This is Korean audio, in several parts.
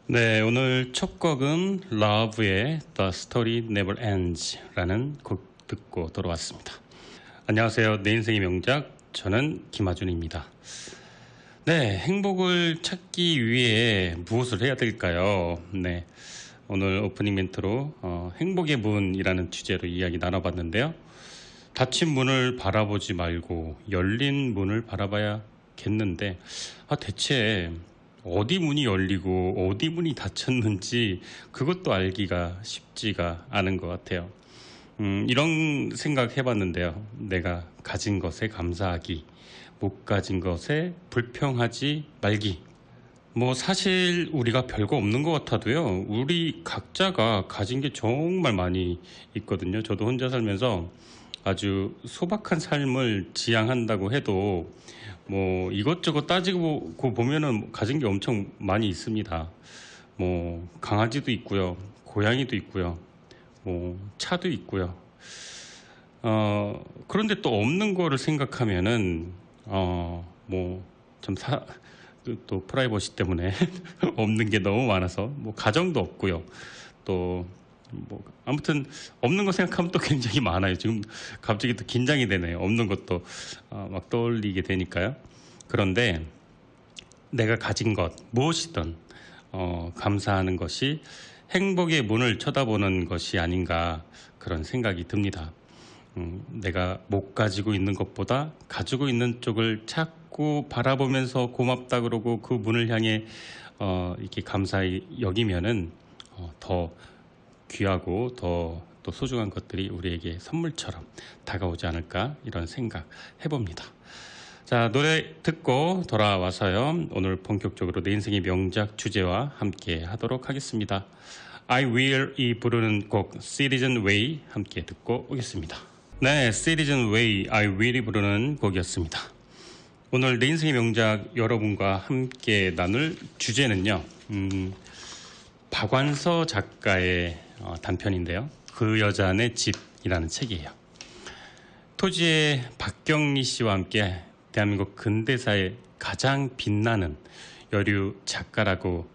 네, 오늘 첫 곡은 러브의 The Story Never Ends 라는 곡 듣고 돌아왔습니다. 안녕하세요. 내 인생의 명작, 저는 김하준입니다. 네, 행복을 찾기 위해 무엇을 해야 될까요? 네, 오늘 오프닝 멘트로 행복의 문이라는 주제로 이야기 나눠봤는데요. 닫힌 문을 바라보지 말고 열린 문을 바라봐야겠는데, 대체 어디 문이 열리고 어디 문이 닫혔는지 그것도 알기가 쉽지가 않은 것 같아요. 이런 생각 해봤는데요. 내가 가진 것에 감사하기, 못 가진 것에 불평하지 말기. 뭐 사실 우리가 별거 없는 것 같아도요, 우리 각자가 가진 게 정말 많이 있거든요. 저도 혼자 살면서 아주 소박한 삶을 지향한다고 해도 뭐 이것저것 따지고 보면은 가진 게 엄청 많이 있습니다. 뭐 강아지도 있고요, 고양이도 있고요, 뭐 차도 있고요. 그런데 또 없는 거를 생각하면은 또 프라이버시 때문에 없는 게 너무 많아서 뭐 가정도 없고요. 또 뭐 아무튼 없는 거 생각하면 또 굉장히 많아요. 지금 갑자기 또 긴장이 되네요. 없는 것도 막 떠올리게 되니까요. 그런데 내가 가진 것 무엇이든 감사하는 것이 행복의 문을 쳐다보는 것이 아닌가, 그런 생각이 듭니다. 내가 못 가지고 있는 것보다 가지고 있는 쪽을 자꾸 바라보면서 고맙다 그러고 그 문을 향해 이렇게 감사히 여기면은 더 귀하고 더 또 소중한 것들이 우리에게 선물처럼 다가오지 않을까, 이런 생각 해봅니다. 자, 노래 듣고 돌아와서요, 오늘 본격적으로 내 인생의 명작 주제와 함께 하도록 하겠습니다. I Will이 부르는 곡 Citizen Way 함께 듣고 오겠습니다. 네, Citizen Way, I Will이 부르는 곡이었습니다. 오늘 내 인생의 명작 여러분과 함께 나눌 주제는요, 박완서 작가의 단편인데요. 그 여자네 집이라는 책이에요. 토지의 박경리 씨와 함께 대한민국 근대사의 가장 빛나는 여류 작가라고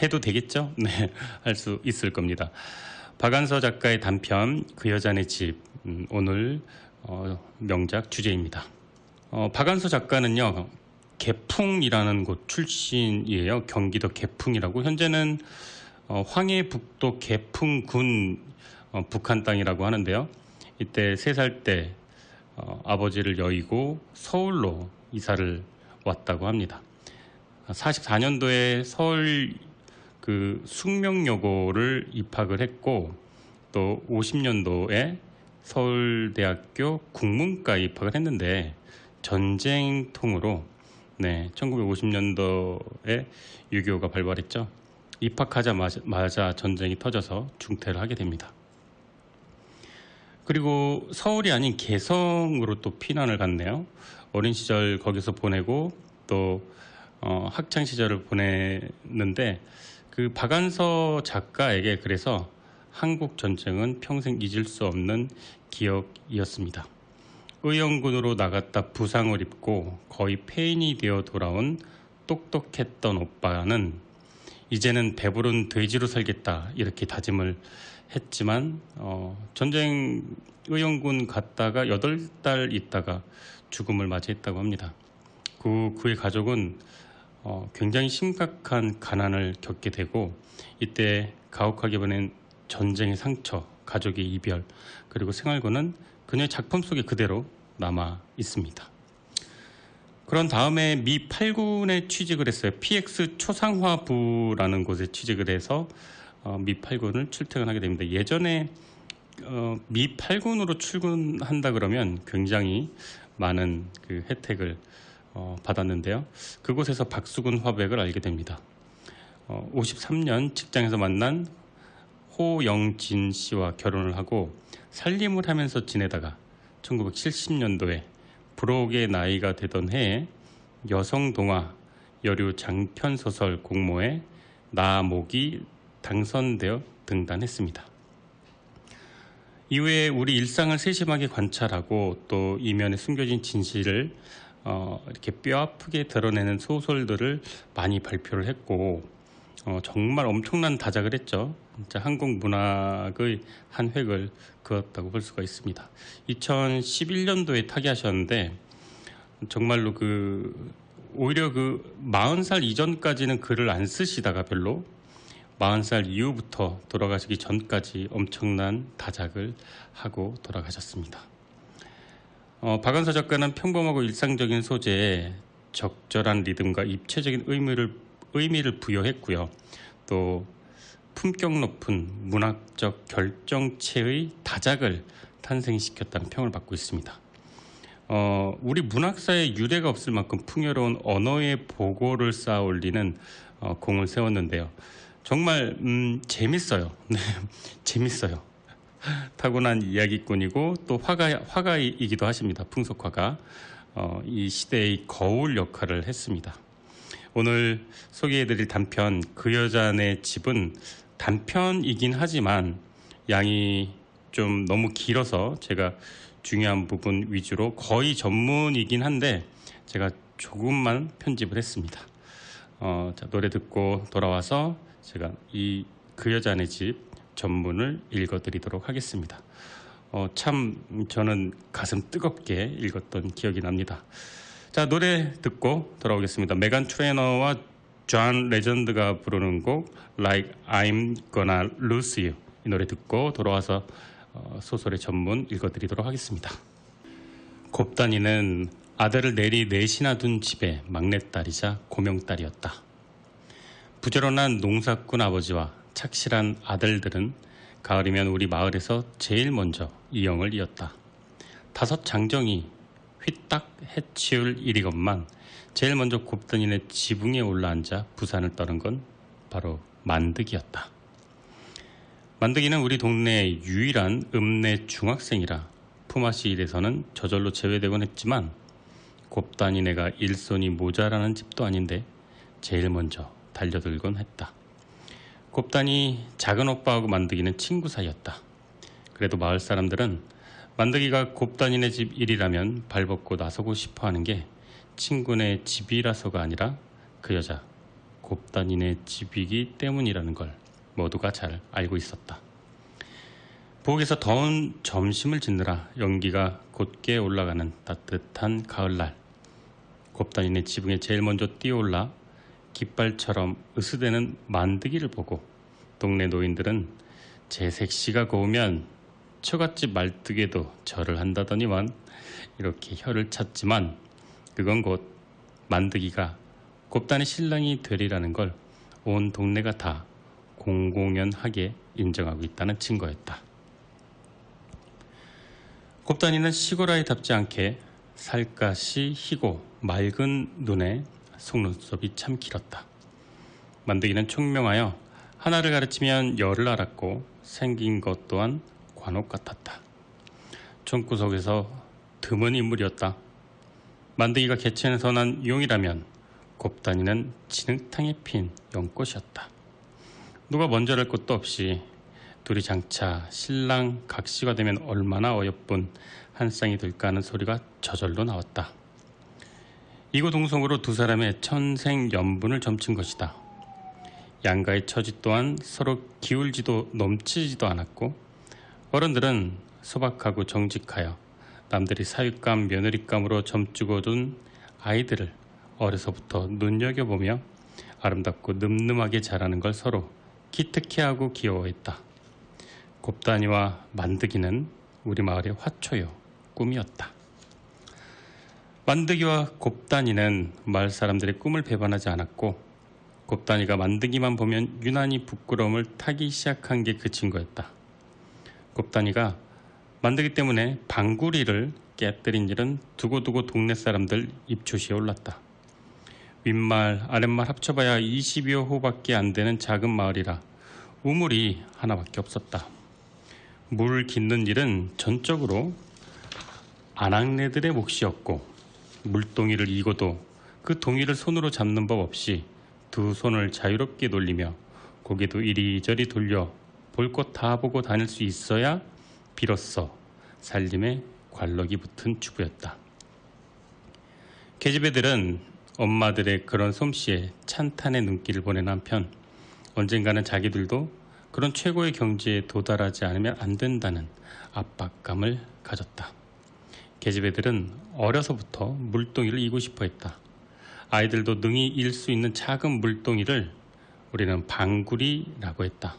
해도 되겠죠? 네, 할 수 있을 겁니다. 박완서 작가의 단편 그 여자네 집, 오늘 명작 주제입니다. 박완서 작가는요, 개풍이라는 곳 출신이에요. 경기도 개풍이라고. 현재는 황해북도 개풍군 북한 땅이라고 하는데요. 이때 3살 때 아버지를 여의고 서울로 이사를 왔다고 합니다. 44년도에 서울 그 숙명여고를 입학을 했고, 또 50년도에 서울대학교 국문과에 입학을 했는데, 전쟁통으로 1950년도에 6.25가 발발했죠. 입학하자마자 전쟁이 터져서 중퇴를 하게 됩니다. 그리고 서울이 아닌 개성으로 또 피난을 갔네요. 어린 시절 거기서 보내고 또 학창 시절을 보냈는데, 그 박완서 작가에게 그래서 한국 전쟁은 평생 잊을 수 없는 기억이었습니다. 의용군으로 나갔다 부상을 입고 거의 폐인이 되어 돌아온 똑똑했던 오빠는 이제는 배부른 돼지로 살겠다, 이렇게 다짐을 했지만 전쟁 의용군 갔다가 8달 있다가 죽음을 맞이했다고 합니다. 그의 가족은 굉장히 심각한 가난을 겪게 되고, 이때 가혹하게 보낸 전쟁의 상처, 가족의 이별, 그리고 생활고는 그녀의 작품 속에 그대로 남아 있습니다. 그런 다음에 미 8군에 취직을 했어요. PX 초상화부라는 곳에 취직을 해서 미 8군을 출퇴근하게 됩니다. 예전에 미 8군으로 출근한다 그러면 굉장히 많은 그 혜택을 받았는데요. 그곳에서 박수근 화백을 알게 됩니다. 53년 직장에서 만난 호영진 씨와 결혼을 하고 살림을 하면서 지내다가 1970년도에 불혹의 나이가 되던 해에 여성동화 여류 장편소설 공모에 나목이 당선되어 등단했습니다. 이후에 우리 일상을 세심하게 관찰하고 또 이면에 숨겨진 진실을 이렇게 뼈아프게 드러내는 소설들을 많이 발표를 했고, 정말 엄청난 다작을 했죠. 진짜 한국 문학의 한 획을 그었다고 볼 수가 있습니다. 2011년도에 타계하셨는데 정말로 오히려 40살 이전까지는 글을 안 쓰시다가 별로 40살 이후부터 돌아가시기 전까지 엄청난 다작을 하고 돌아가셨습니다. 박완서 작가는 평범하고 일상적인 소재에 적절한 리듬과 입체적인 의미를 부여했고요. 또 품격 높은 문학적 결정체의 다작을 탄생시켰다는 평을 받고 있습니다. 우리 문학사에 유례가 없을 만큼 풍요로운 언어의 보고를 쌓아 올리는 공을 세웠는데요. 정말 재밌어요. 네, 재밌어요. 타고난 이야기꾼이고 또 화가이기도 하십니다. 풍속화가 이 시대의 거울 역할을 했습니다. 오늘 소개해드릴 단편 그 여자네 집은 단편이긴 하지만 양이 좀 너무 길어서 제가 중요한 부분 위주로 거의 전문이긴 한데 제가 조금만 편집을 했습니다. 자, 노래 듣고 돌아와서 제가 이 그 여자네 집 전문을 읽어드리도록 하겠습니다. 참 저는 가슴 뜨겁게 읽었던 기억이 납니다. 자, 노래 듣고 돌아오겠습니다. 메간 트레이너와 존 레전드가 부르는 곡 Like I'm Gonna Lose You, 이 노래 듣고 돌아와서 소설의 전문 읽어드리도록 하겠습니다. 곱단이는 아들을 넷이나 둔 집의 막내딸이자 고명딸이었다. 부지런한 농사꾼 아버지와 착실한 아들들은 가을이면 우리 마을에서 제일 먼저 이영을 이었다. 5 장정이 휘딱 해치울 일이건만 제일 먼저 곱단이네 지붕에 올라앉아 부산을 떠는 건 바로 만득이었다. 만득이는 우리 동네의 유일한 읍내 중학생이라 품앗이 일에서는 저절로 제외되곤 했지만 곱단이네가 일손이 모자라는 집도 아닌데 제일 먼저 달려들곤 했다. 곱단이 작은 오빠하고 만득이는 친구 사이였다. 그래도 마을 사람들은 만득이가 곱단이네 집 일이라면 발벗고 나서고 싶어하는 게 친구네 집이라서가 아니라 그 여자 곱단이네 집이기 때문이라는 걸 모두가 잘 알고 있었다. 부엌에서 더운 점심을 짓느라 연기가 곧게 올라가는 따뜻한 가을날, 곱단이네 지붕에 제일 먼저 뛰어올라 깃발처럼 으스대는 만드기를 보고 동네 노인들은 제 색시가 고우면 처갓집 말뚝에도 절을 한다더니만 이렇게 혀를 찼지만 그건 곧 만드기가 곱단의 신랑이 되리라는 걸 온 동네가 다 공공연하게 인정하고 있다는 증거였다. 곱단이는 시골 아이답지 않게 살갗이 희고 맑은 눈에 속눈썹이 참 길었다. 만드기는 총명하여 하나를 가르치면 열을 알았고 생긴 것 또한 관옥 같았다. 총구석에서 드문 인물이었다. 만드기가 개천에서 난 용이라면 곱단이는 진흙탕에 핀 연꽃이었다. 누가 먼저랄 것도 없이 둘이 장차 신랑 각시가 되면 얼마나 어여쁜 한 쌍이 될까 하는 소리가 저절로 나왔다. 이고동성으로 두 사람의 천생연분을 점친 것이다. 양가의 처지 또한 서로 기울지도 넘치지도 않았고 어른들은 소박하고 정직하여 남들이 사윗감 며느리감으로 점주고둔 아이들을 어려서부터 눈여겨보며 아름답고 늠름하게 자라는 걸 서로 기특해하고 귀여워했다. 곱단이와 만드기는 우리 마을의 화초요 꿈이었다. 만드기와 곱단이는 마을 사람들의 꿈을 배반하지 않았고 곱단이가 만드기만 보면 유난히 부끄러움을 타기 시작한 게 그 증거였다. 곱단이가 만드기 때문에 방구리를 깨뜨린 일은 두고두고 동네 사람들 입초시에 올랐다. 윗마을 아랫마을 합쳐봐야 20여 호밖에 안 되는 작은 마을이라 우물이 하나밖에 없었다. 물 깃는 일은 전적으로 아낙네들의 몫이었고 물동이를 이고도 그 동이를 손으로 잡는 법 없이 두 손을 자유롭게 돌리며 고개도 이리저리 돌려 볼 것 다 보고 다닐 수 있어야 비로소 살림에 관록이 붙은 주부였다. 계집애들은 엄마들의 그런 솜씨에 찬탄의 눈길을 보낸 한편 언젠가는 자기들도 그런 최고의 경지에 도달하지 않으면 안 된다는 압박감을 가졌다. 계집애들은 어려서부터 물동이를 이고 싶어 했다. 아이들도 능히 일 수 있는 작은 물동이를 우리는 방구리라고 했다.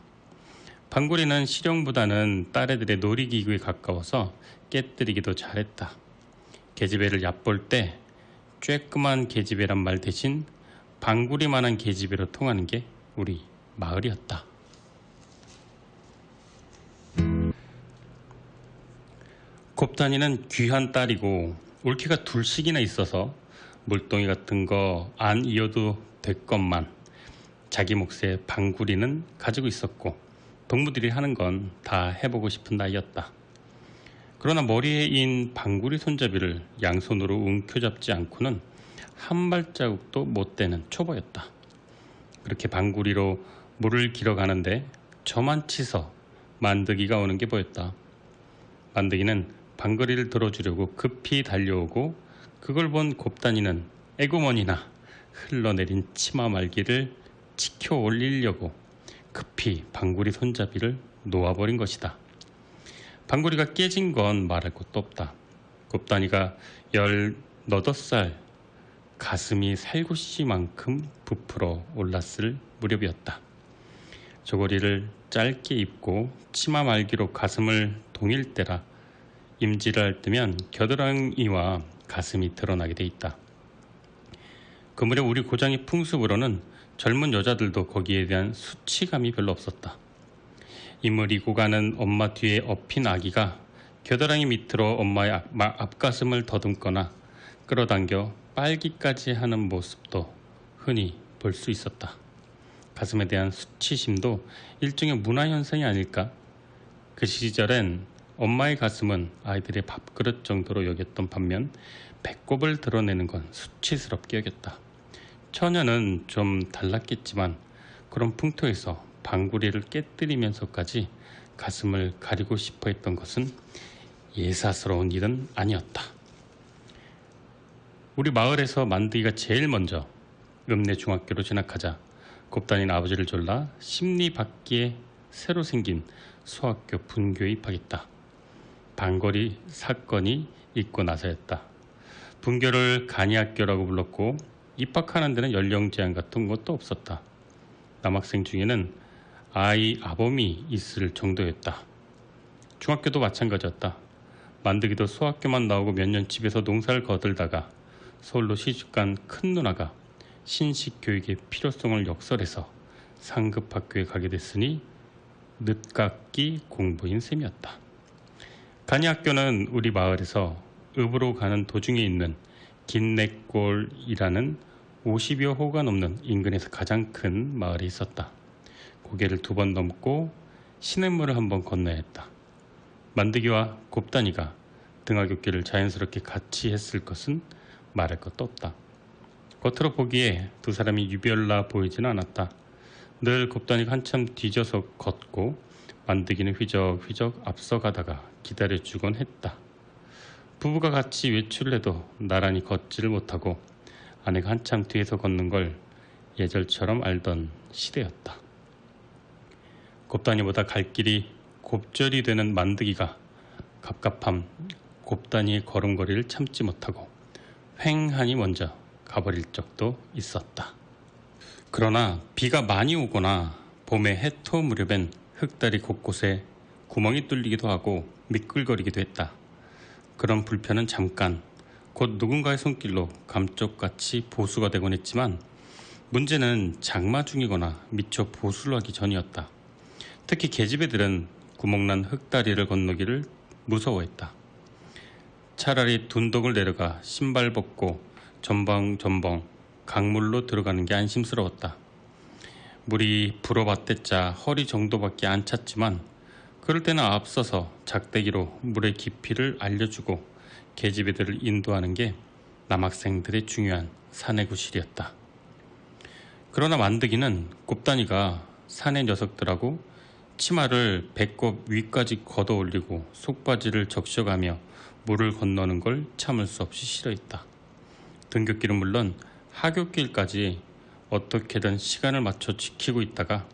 방구리는 실용보다는 딸애들의 놀이기구에 가까워서 깨뜨리기도 잘했다. 계집애를 얕볼 때 쬐끄만 계집애란 말 대신 방구리만한 계집애로 통하는 게 우리 마을이었다. 곱단이는 귀한 딸이고 올케가 둘씩이나 있어서 물동이 같은 거 안 이어도 됐건만 자기 몫의 방구리는 가지고 있었고 동무들이 하는 건 다 해보고 싶은 나이였다. 그러나 머리에 인 방구리 손잡이를 양손으로 움켜잡지 않고는 한 발자국도 못 대는 초보였다. 그렇게 방구리로 물을 길어가는데 저만 치서 만드기가 오는 게 보였다. 만드기는 방구리를 들어주려고 급히 달려오고 그걸 본 곱단이는 에고머니나 흘러내린 치마 말기를 치켜 올리려고 급히 방구리 손잡이를 놓아버린 것이다. 방구리가 깨진 건 말할 것도 없다. 곱단이가 18살 가슴이 살구씨만큼 부풀어 올랐을 무렵이었다. 저고리를 짧게 입고 치마 말기로 가슴을 동일 때라 임지를 할 때면 겨드랑이와 가슴이 드러나게 돼 있다. 그 무렵 우리 고장의 풍습으로는 젊은 여자들도 거기에 대한 수치감이 별로 없었다. 임을 이고 가는 엄마 뒤에 업힌 아기가 겨드랑이 밑으로 엄마의 앞가슴을 더듬거나 끌어당겨 빨기까지 하는 모습도 흔히 볼 수 있었다. 가슴에 대한 수치심도 일종의 문화현상이 아닐까? 그 시절엔 엄마의 가슴은 아이들의 밥그릇 정도로 여겼던 반면 배꼽을 드러내는 건 수치스럽게 여겼다. 처녀는 좀 달랐겠지만 그런 풍토에서 방구리를 깨뜨리면서까지 가슴을 가리고 싶어 했던 것은 예사스러운 일은 아니었다. 우리 마을에서 만드기가 제일 먼저 읍내 중학교로 진학하자 곱단이는 아버지를 졸라 심리 밖에 새로 생긴 소학교 분교에 입학했다. 방거리 사건이 있고 나서였다. 분교를 간이학교라고 불렀고 입학하는 데는 연령 제한 같은 것도 없었다. 남학생 중에는 아이 아범이 있을 정도였다. 중학교도 마찬가지였다. 만드기도 소학교만 나오고 몇 년 집에서 농사를 거들다가 서울로 시집간 큰 누나가 신식교육의 필요성을 역설해서 상급학교에 가게 됐으니 늦깎이 공부인 셈이었다. 간이학교는 우리 마을에서 읍으로 가는 도중에 있는 긴내골이라는 50여 호가 넘는 인근에서 가장 큰 마을에 있었다. 고개를 2번 넘고 시냇물을 한번 건너야 했다. 만드기와 곱단이가 등하굣길을 자연스럽게 같이 했을 것은 말할 것도 없다. 겉으로 보기에 두 사람이 유별나 보이지는 않았다. 늘 곱단이가 한참 뒤져서 걷고 만드기는 휘적휘적 앞서가다가 기다려주곤 했다. 부부가 같이 외출을 해도 나란히 걷지를 못하고 아내가 한참 뒤에서 걷는 걸 예절처럼 알던 시대였다. 곱단이보다 갈 길이 곱절이 되는 만드기가 갑갑함 곱단이의 걸음걸이를 참지 못하고 횡하니 먼저 가버릴 적도 있었다. 그러나 비가 많이 오거나 봄의 해토 무렵엔 흙다리 곳곳에 구멍이 뚫리기도 하고 미끌거리기도 했다. 그런 불편은 잠깐 곧 누군가의 손길로 감쪽같이 보수가 되곤 했지만 문제는 장마 중이거나 미처 보수를 하기 전이었다. 특히 계집애들은 구멍난 흙다리를 건너기를 무서워했다. 차라리 둔덕을 내려가 신발 벗고 전벙전벙 강물로 들어가는 게 안심스러웠다. 물이 불어봤댔자 허리 정도밖에 안 찼지만 그럴 때는 앞서서 작대기로 물의 깊이를 알려주고 계집애들을 인도하는 게 남학생들의 중요한 사내 구실이었다. 그러나 만드기는 곱단이가 사내 녀석들하고 치마를 배꼽 위까지 걷어 올리고 속바지를 적셔가며 물을 건너는 걸 참을 수 없이 싫어했다. 등굣길은 물론 하굣길까지 어떻게든 시간을 맞춰 지키고 있다가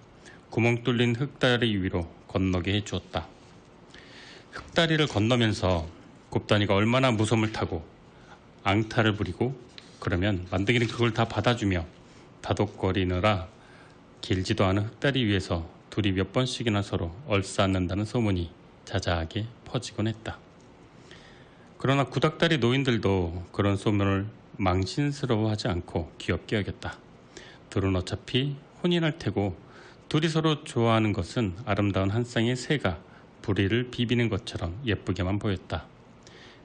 구멍 뚫린 흙다리 위로 건너게 해주었다. 흙다리를 건너면서 곱단이가 얼마나 무섬을 타고 앙탈을 부리고 그러면 만드기는 그걸 다 받아주며 다독거리느라 길지도 않은 흙다리 위에서 둘이 몇 번씩이나 서로 얼싸안는다는 소문이 자자하게 퍼지곤 했다. 그러나 구닥다리 노인들도 그런 소문을 망신스러워하지 않고 귀엽게 여겼다. 둘은 어차피 혼인할 테고 둘이 서로 좋아하는 것은 아름다운 한 쌍의 새가 부리를 비비는 것처럼 예쁘게만 보였다.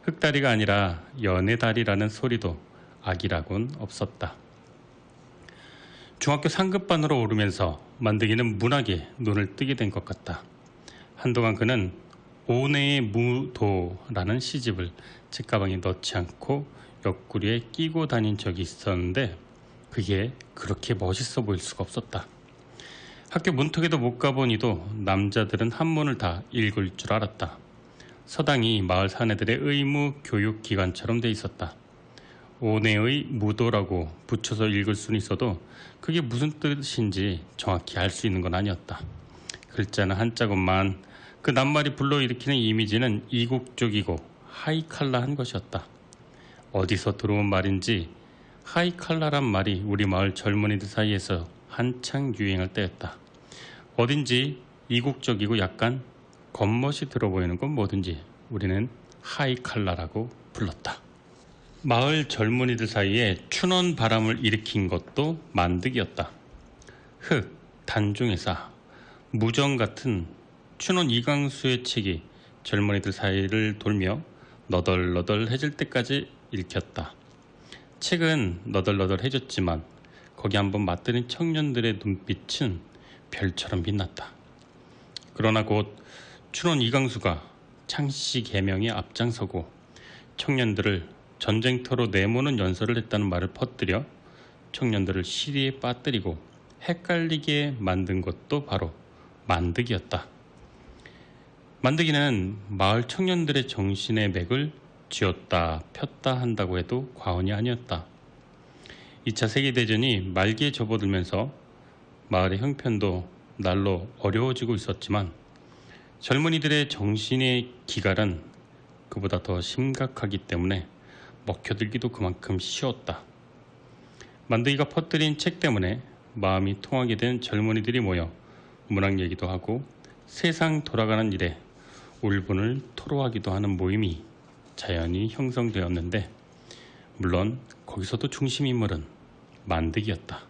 흙다리가 아니라 연애다리라는 소리도 악이라곤 없었다. 중학교 상급반으로 오르면서 만드기는 문학에 눈을 뜨게 된 것 같다. 한동안 그는 오내의 무도라는 시집을 책가방에 넣지 않고 옆구리에 끼고 다닌 적이 있었는데 그게 그렇게 멋있어 보일 수가 없었다. 학교 문턱에도 못 가보니도 남자들은 한문을 다 읽을 줄 알았다. 서당이 마을 사내들의 의무 교육 기관처럼 돼 있었다. 오내의 무도라고 붙여서 읽을 수는 있어도 그게 무슨 뜻인지 정확히 알 수 있는 건 아니었다. 글자는 한자것만 그 낱말이 불러일으키는 이미지는 이국적이고 하이칼라한 것이었다. 어디서 들어온 말인지 하이칼라란 말이 우리 마을 젊은이들 사이에서 한창 유행할 때였다. 어딘지 이국적이고 약간 겉멋이 들어 보이는 건 뭐든지 우리는 하이칼라라고 불렀다. 마을 젊은이들 사이에 춘원 바람을 일으킨 것도 만득이었다. 흑, 단종회사, 무정 같은 춘원 이강수의 책이 젊은이들 사이를 돌며 너덜너덜해질 때까지 읽혔다. 책은 너덜너덜해졌지만 거기 한번 맞들인 청년들의 눈빛은 별처럼 빛났다. 그러나 곧 춘원 이강수가 창씨 개명에 앞장서고 청년들을 전쟁터로 내모는 연설을 했다는 말을 퍼뜨려 청년들을 시리에 빠뜨리고 헷갈리게 만든 것도 바로 만득이었다. 만득이는 마을 청년들의 정신의 맥을 쥐었다 폈다 한다고 해도 과언이 아니었다. 2차 세계대전이 말기에 접어들면서 마을의 형편도 날로 어려워지고 있었지만 젊은이들의 정신의 기갈은 그보다 더 심각하기 때문에 먹혀들기도 그만큼 쉬웠다. 만드기가 퍼뜨린 책 때문에 마음이 통하게 된 젊은이들이 모여 문학 얘기도 하고 세상 돌아가는 일에 울분을 토로하기도 하는 모임이 자연히 형성되었는데 물론 거기서도 중심 인물은 만득이었다.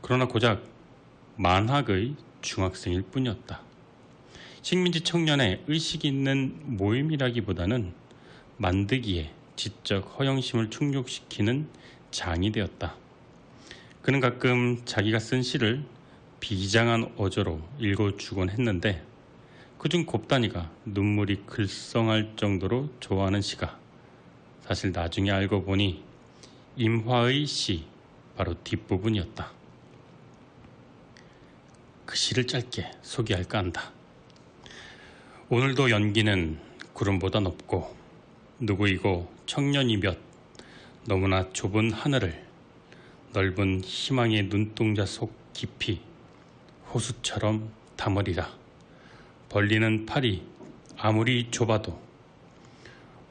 그러나 고작 만학의 중학생일 뿐이었다. 식민지 청년의 의식 있는 모임이라기보다는 만득이의 지적 허영심을 충족시키는 장이 되었다. 그는 가끔 자기가 쓴 시를 비장한 어조로 읽어주곤 했는데 그중 곱단이가 눈물이 글썽할 정도로 좋아하는 시가 사실 나중에 알고 보니 임화의 시 바로 뒷부분이었다. 그 시를 짧게 소개할까 한다. 오늘도 연기는 구름보다 높고 누구이고 청년이 몇 너무나 좁은 하늘을 넓은 희망의 눈동자 속 깊이 호수처럼 담으리라. 벌리는 팔이 아무리 좁아도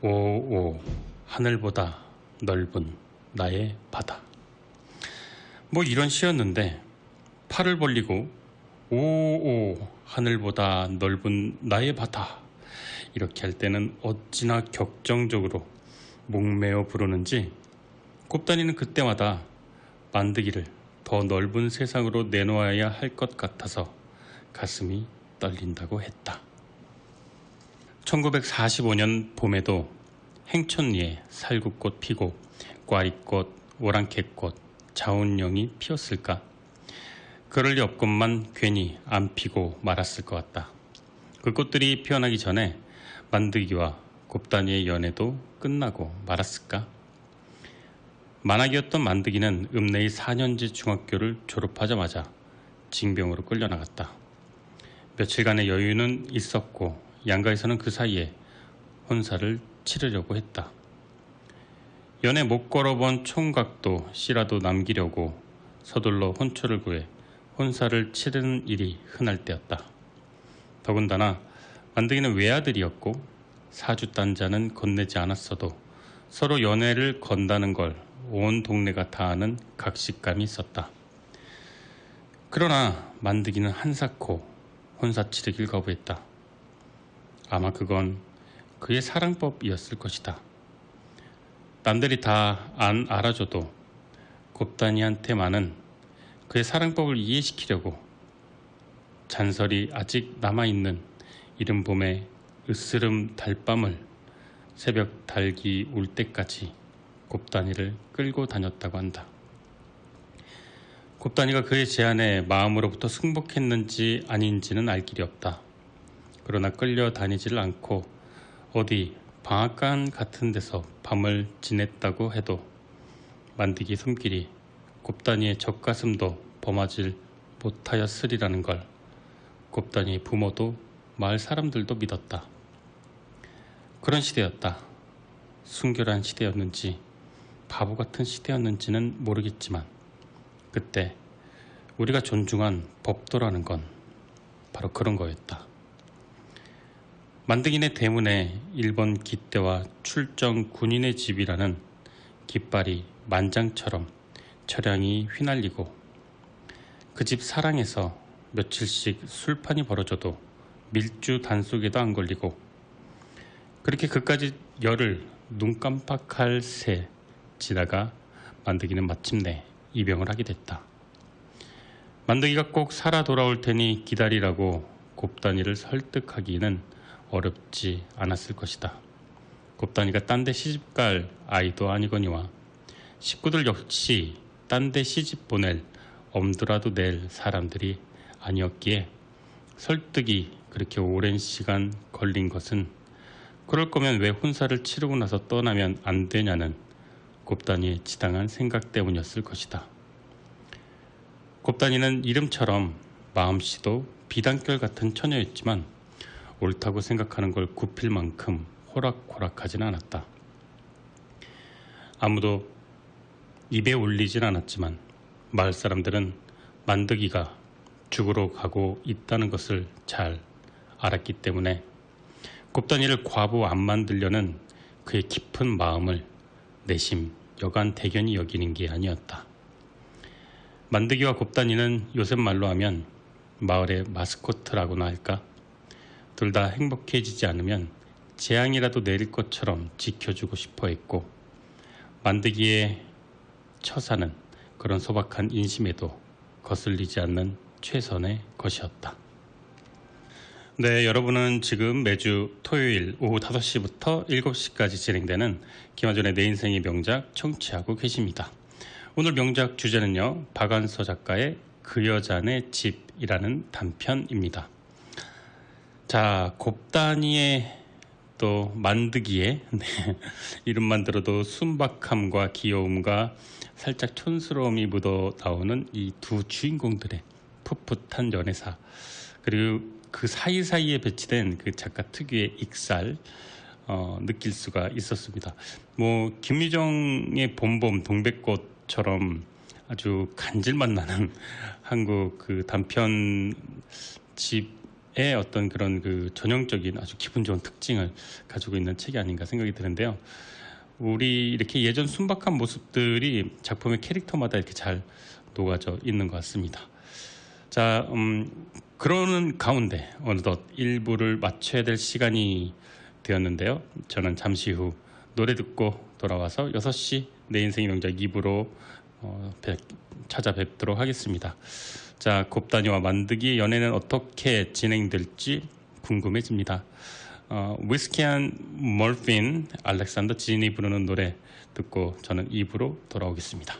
오오 하늘보다 넓은 나의 바다. 뭐 이런 시였는데 팔을 벌리고 오오 하늘보다 넓은 나의 바다 이렇게 할 때는 어찌나 격정적으로 목매어 부르는지 곱단이는 그때마다 만드기를 더 넓은 세상으로 내놓아야 할 것 같아서 가슴이 떨린다고 했다. 1945년 봄에도 행천리에 살구꽃 피고 꽈리꽃, 오랑캐꽃, 자운령이 피었을까? 그럴 리 없건만 괜히 안 피고 말았을 것 같다. 그 꽃들이 피어나기 전에 만드기와 곱단이의 연애도 끝나고 말았을까? 만학이었던 만드기는 읍내의 4년제 중학교를 졸업하자마자 징병으로 끌려나갔다. 며칠간의 여유는 있었고 양가에서는 그 사이에 혼사를 치르려고 했다. 연애 못 걸어본 총각도 씨라도 남기려고 서둘러 혼초를 구해 혼사를 치르는 일이 흔할 때였다. 더군다나 만드기는 외아들이었고 사주단자는 건네지 않았어도 서로 연애를 건다는 걸 온 동네가 다 아는 각식감이 있었다. 그러나 만드기는 한사코 혼사 치르길 거부했다. 아마 그건 그의 사랑법이었을 것이다. 남들이 다 안 알아줘도 곱다니한테만은 그의 사랑법을 이해시키려고 잔설이 아직 남아있는 이른 봄의 으스름 달밤을 새벽 달기 올 때까지 곱다니를 끌고 다녔다고 한다. 곱다니가 그의 제안에 마음으로부터 승복했는지 아닌지는 알 길이 없다. 그러나 끌려다니지를 않고 어디 방앗간 같은 데서 밤을 지냈다고 해도 만드기 손길이 곱다니의 젖가슴도 범하질 못하였으리라는 걸 곱다니의 부모도 마을 사람들도 믿었다. 그런 시대였다. 순결한 시대였는지 바보 같은 시대였는지는 모르겠지만 그때 우리가 존중한 법도라는 건 바로 그런 거였다. 만드기네 대문에 일본 기대와 출정 군인의 집이라는 깃발이 만장처럼 처량히 휘날리고 그 집 사랑에서 며칠씩 술판이 벌어져도 밀주 단속에도 안 걸리고 그렇게 그까지 열을 눈 깜빡할 새 지나가 만드기는 마침내 입영을 하게 됐다. 만드기가 꼭 살아 돌아올 테니 기다리라고 곱다니를 설득하기는 어렵지 않았을 것이다. 곱다니가 딴 데 시집갈 아이도 아니거니와 식구들 역시 딴 데 시집 보낼 엄두라도 낼 사람들이 아니었기에 설득이 그렇게 오랜 시간 걸린 것은 그럴 거면 왜 혼사를 치르고 나서 떠나면 안 되냐는 곱다니의 지당한 생각 때문이었을 것이다. 곱다니는 이름처럼 마음씨도 비단결 같은 처녀였지만 옳다고 생각하는 걸 굽힐 만큼 호락호락하진 않았다. 아무도 입에 올리진 않았지만 마을 사람들은 만드기가 죽으러 가고 있다는 것을 잘 알았기 때문에 곱다니를 과부 안 만들려는 그의 깊은 마음을 내심 여간 대견히 여기는 게 아니었다. 만드기와 곱다니는 요새 말로 하면 마을의 마스코트라고나 할까? 둘 다 행복해지지 않으면 재앙이라도 내릴 것처럼 지켜주고 싶어 했고 만드기의 처사는 그런 소박한 인심에도 거슬리지 않는 최선의 것이었다. 네, 여러분은 지금 매주 토요일 오후 5시부터 7시까지 진행되는 김하준의 내 인생의 명작 청취하고 계십니다. 오늘 명작 주제는요, 박완서 작가의 그 여자네 집이라는 단편입니다. 자, 곱다니의 또 만드기의 이름만 들어도 순박함과 귀여움과 살짝 촌스러움이 묻어 나오는 이 두 주인공들의 풋풋한 연애사, 그리고 그 사이사이에 배치된 그 작가 특유의 익살 느낄 수가 있었습니다. 뭐 김유정의 봄봄 동백꽃처럼 아주 간질만 나는 한국 그 단편집의 어떤 그런 그 전형적인 아주 기분 좋은 특징을 가지고 있는 책이 아닌가 생각이 드는데요. 우리 이렇게 예전 순박한 모습들이 작품의 캐릭터마다 이렇게 잘 녹아져 있는 것 같습니다. 자, 그러는 가운데 어느덧 1부를 마쳐야 될 시간이 되었는데요. 저는 잠시 후 노래 듣고 돌아와서 6시 내 인생의 명작 2부로 찾아뵙도록 하겠습니다. 자, 곱다니와 만드기의 연애는 어떻게 진행될지 궁금해집니다. 위스키 앤 몰핀 알렉산더 진이 부르는 노래 듣고 저는 2부로 돌아오겠습니다.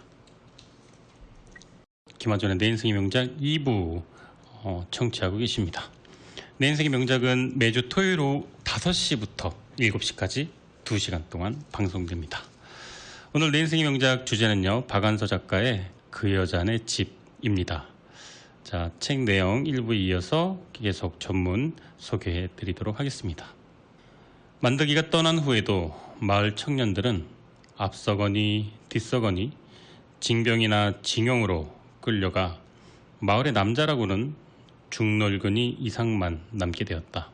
김하준의 내 인생의 명작 2부 청취하고 계십니다. 내 인생의 명작은 매주 토요일 오후 5시부터 7시까지 2시간 동안 방송됩니다. 오늘 내 인생의 명작 주제는요, 박완서 작가의 그 여자네 집입니다. 자, 책 내용 1부에 이어서 계속 전문 소개해 드리도록 하겠습니다. 만드기가 떠난 후에도 마을 청년들은 앞서거니 뒤서거니 징병이나 징용으로 끌려가 마을의 남자라고는 중늙은이 이상만 남게 되었다.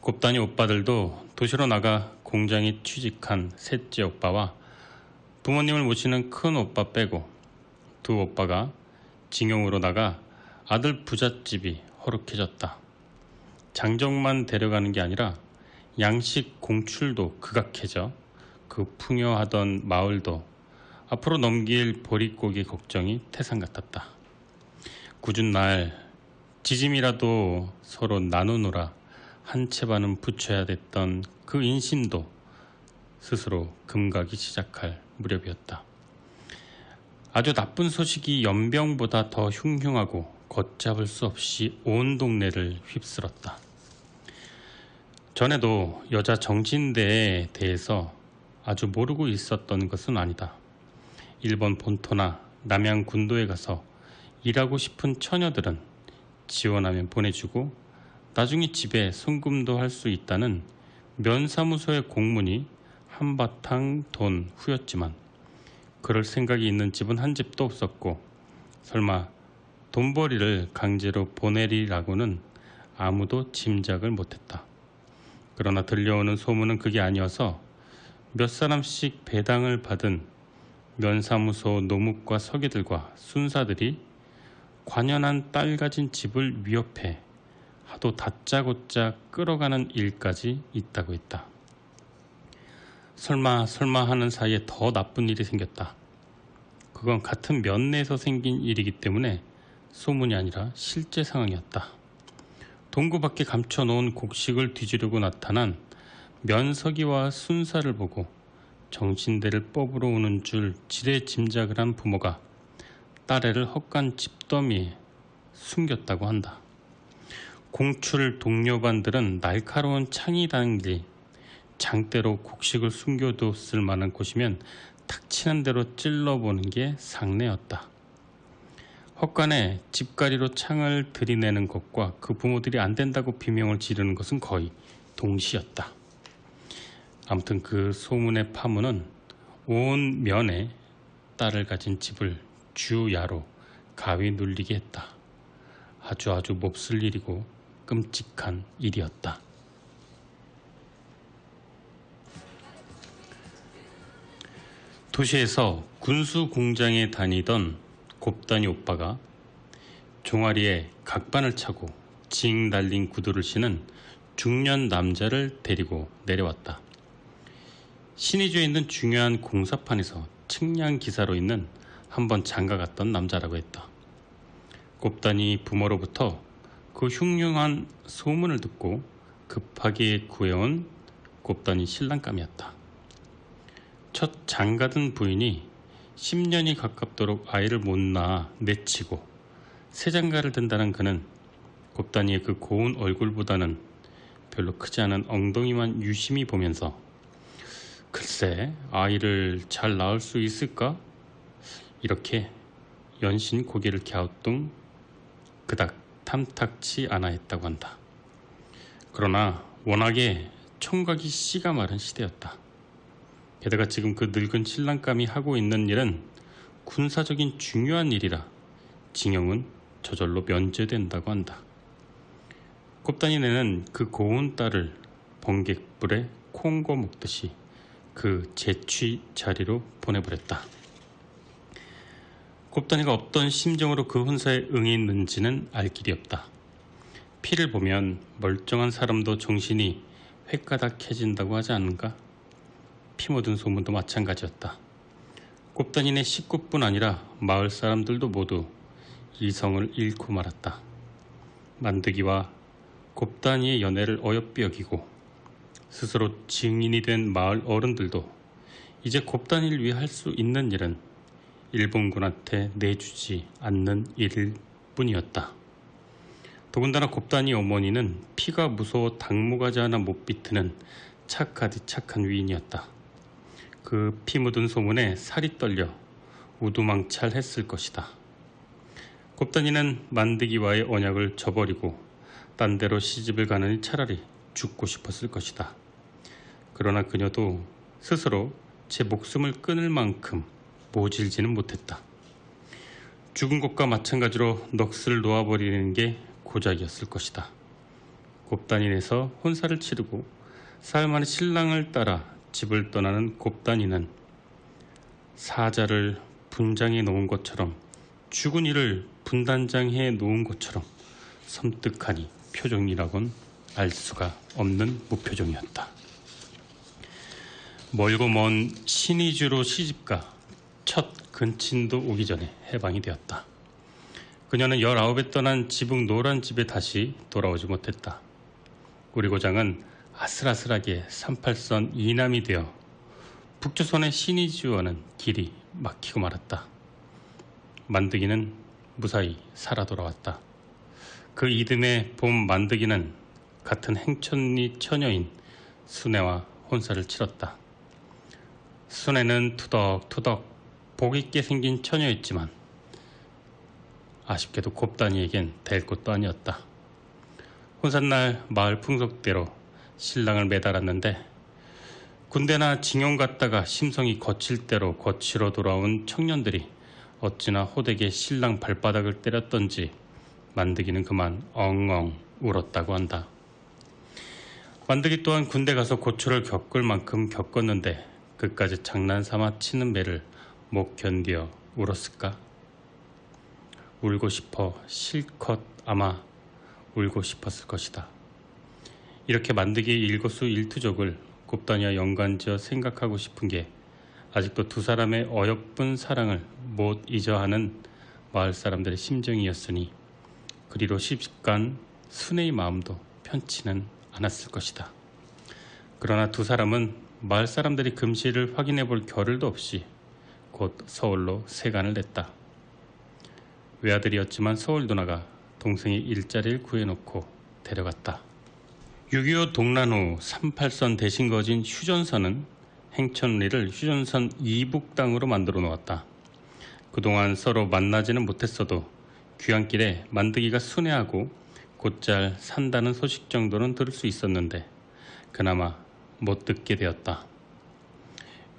곱단이 오빠들도 도시로 나가 공장에 취직한 셋째 오빠와 부모님을 모시는 큰 오빠 빼고 두 오빠가 징용으로 나가 아들 부잣집이 허룩해졌다. 장정만 데려가는 게 아니라 양식 공출도 극악해져 그 풍요하던 마을도 앞으로 넘길 보릿고기 걱정이 태산 같았다. 굳은 날 지짐이라도 서로 나누느라 한 채 반은 붙여야 됐던 그 인심도 스스로 금가기 시작할 무렵이었다. 아주 나쁜 소식이 연병보다 더 흉흉하고 걷잡을 수 없이 온 동네를 휩쓸었다. 전에도 여자 정신대에 대해서 아주 모르고 있었던 것은 아니다. 일본 본토나 남양 군도에 가서 일하고 싶은 처녀들은 지원하면 보내주고 나중에 집에 송금도 할 수 있다는 면사무소의 공문이 한바탕 돈 후였지만 그럴 생각이 있는 집은 한 집도 없었고 설마 돈벌이를 강제로 보내리라고는 아무도 짐작을 못했다. 그러나 들려오는 소문은 그게 아니어서 몇 사람씩 배당을 받은 면사무소 노묵과 서기들과 순사들이 관연한 딸 가진 집을 위협해 하도 다짜고짜 끌어가는 일까지 있다고 했다. 설마 하는 사이에 더 나쁜 일이 생겼다. 그건 같은 면 내에서 생긴 일이기 때문에 소문이 아니라 실제 상황이었다. 동구 밖에 감춰놓은 곡식을 뒤지려고 나타난 면서기와 순사를 보고 정신대를 뽑으러 오는 줄 지레 짐작을 한 부모가 딸애를 헛간 집더미에 숨겼다고 한다. 공출 동료반들은 날카로운 창이 달린 장대로 곡식을 숨겨뒀을 만한 곳이면 탁치는 대로 찔러보는 게 상례였다. 헛간에 집가리로 창을 들이내는 것과 그 부모들이 안 된다고 비명을 지르는 것은 거의 동시였다. 아무튼 그 소문의 파문은 온 면에 딸을 가진 집을 주야로 가위 눌리게 했다. 아주 몹쓸 일이고 끔찍한 일이었다. 도시에서 군수 공장에 다니던 곱단이 오빠가 종아리에 각반을 차고 징 달린 구두를 신은 중년 남자를 데리고 내려왔다. 신의주에 있는 중요한 공사판에서 측량 기사로 있는 한번 장가갔던 남자라고 했다. 곱단이 부모로부터 그 흉흉한 소문을 듣고 급하게 구해온 곱단이 신랑감이었다. 첫 장가든 부인이 10년이 가깝도록 아이를 못 낳아 내치고 새 장가를 든다는 그는 곱단이의 그 고운 얼굴보다는 별로 크지 않은 엉덩이만 유심히 보면서 글쎄 아이를 잘 낳을 수 있을까? 이렇게 연신 고개를 갸우뚱 그닥 탐탁치 않아 했다고 한다. 그러나 워낙에 총각이 씨가 마른 시대였다. 게다가 지금 그 늙은 신랑감이 하고 있는 일은 군사적인 중요한 일이라 징용은 저절로 면제된다고 한다. 곱단이네는 그 고운 딸을 번갯불에 콩고 먹듯이 그 재취 자리로 보내버렸다. 곱단이가 어떤 심정으로 그 혼사에 응했는지는 알 길이 없다. 피를 보면 멀쩡한 사람도 정신이 횟가닥해진다고 하지 않은가? 피 묻은 소문도 마찬가지였다. 곱단이네 식구뿐 아니라 마을 사람들도 모두 이성을 잃고 말았다. 만드기와 곱단이의 연애를 어여삐 여기고 스스로 증인이 된 마을 어른들도 이제 곱단이를 위해 할 수 있는 일은 일본군한테 내주지 않는 일일 뿐이었다. 더군다나 곱단이 어머니는 피가 무서워 당무가지 하나 못 비트는 착하디 착한 위인이었다. 그 피 묻은 소문에 살이 떨려 우두망찰했을 것이다. 곱단이는 만드기와의 언약을 저버리고 딴 데로 시집을 가느니 차라리 죽고 싶었을 것이다. 그러나 그녀도 스스로 제 목숨을 끊을 만큼 모질지는 못했다. 죽은 것과 마찬가지로 넋을 놓아버리는 게 고작이었을 것이다. 곱단이에서 혼사를 치르고 사흘 만에 신랑을 따라 집을 떠나는 곱단이는 사자를 분장해 놓은 것처럼 죽은 이를 분단장해 놓은 것처럼 섬뜩하니 표정이라곤 알 수가 없는 무표정이었다. 멀고 먼 신의주로 시집가 첫 근친도 오기 전에 해방이 되었다. 그녀는 19에 떠난 지붕 노란 집에 다시 돌아오지 못했다. 우리 고장은 아슬아슬하게 38선 이남이 되어 북조선의 신의주와는 길이 막히고 말았다. 만드기는 무사히 살아 돌아왔다. 그 이듬해 봄 만드기는 같은 행천리 처녀인 순애와 혼사를 치렀다. 순애는 투덕투덕 복있게 생긴 처녀였지만 아쉽게도 곱단이에겐 될 것도 아니었다. 혼삿날 마을 풍속대로 신랑을 매달았는데 군대나 징용 갔다가 심성이 거칠 대로 거치러 돌아온 청년들이 어찌나 호되게 신랑 발바닥을 때렸던지 만드기는 그만 엉엉 울었다고 한다. 만드기 또한 군대 가서 고초를 겪을 만큼 겪었는데 그까지 장난삼아 치는 매를 못 견디어 울었을까? 울고 싶어 실컷 아마 울고 싶었을 것이다. 이렇게 만드기의 일거수일투족을 곱단이와 연관지어 생각하고 싶은 게 아직도 두 사람의 어여쁜 사랑을 못 잊어 하는 마을 사람들의 심정이었으니 그리로 시집간 순애의 마음도 편치는 않았을 것이다. 그러나 두 사람은 마을 사람들이 금시를 확인해 볼 겨를도 없이 곧 서울로 세간을 냈다. 외아들이었지만 서울 누나가 동생의 일자리를 구해놓고 데려갔다. 6.25 동란 후 38선 대신 거진 휴전선은 행천리를 휴전선 이북당으로 만들어 놓았다. 그동안 서로 만나지는 못했어도 귀향길에 만드기가 순애하고 곧잘 산다는 소식 정도는 들을 수 있었는데 그나마 못 듣게 되었다.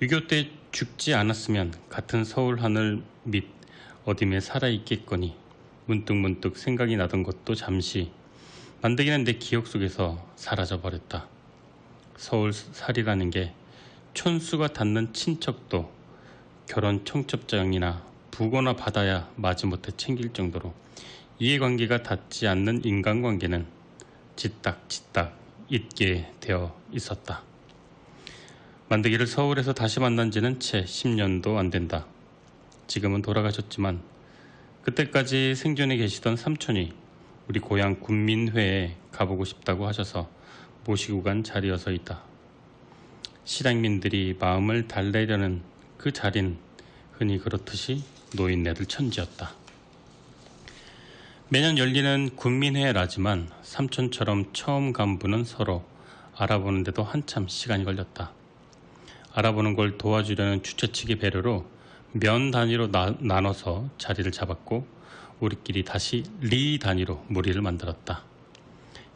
6.25 때 죽지 않았으면 같은 서울 하늘 밑 어dim에 살아있겠거니 문득문득 생각이 나던 것도 잠시 만드기는 내 기억 속에서 사라져버렸다. 서울살이라는 게 촌수가 닿는 친척도 결혼 청첩장이나 부거나 받아야 마지못해 챙길 정도로 이해관계가 닿지 않는 인간관계는 지딱지딱 잊게 되어 있었다. 만드기를 서울에서 다시 만난 지는 채 10년도 안 된다. 지금은 돌아가셨지만 그때까지 생존해 계시던 삼촌이 우리 고향 군민회에 가보고 싶다고 하셔서 모시고 간 자리여서이다. 실향민들이 마음을 달래려는 그 자리는 흔히 그렇듯이 노인네들 천지였다. 매년 열리는 군민회라지만 삼촌처럼 처음 간 분은 서로 알아보는데도 한참 시간이 걸렸다. 알아보는 걸 도와주려는 주최 측의 배려로 면 단위로 나눠서 자리를 잡았고 우리끼리 다시 리 단위로 무리를 만들었다.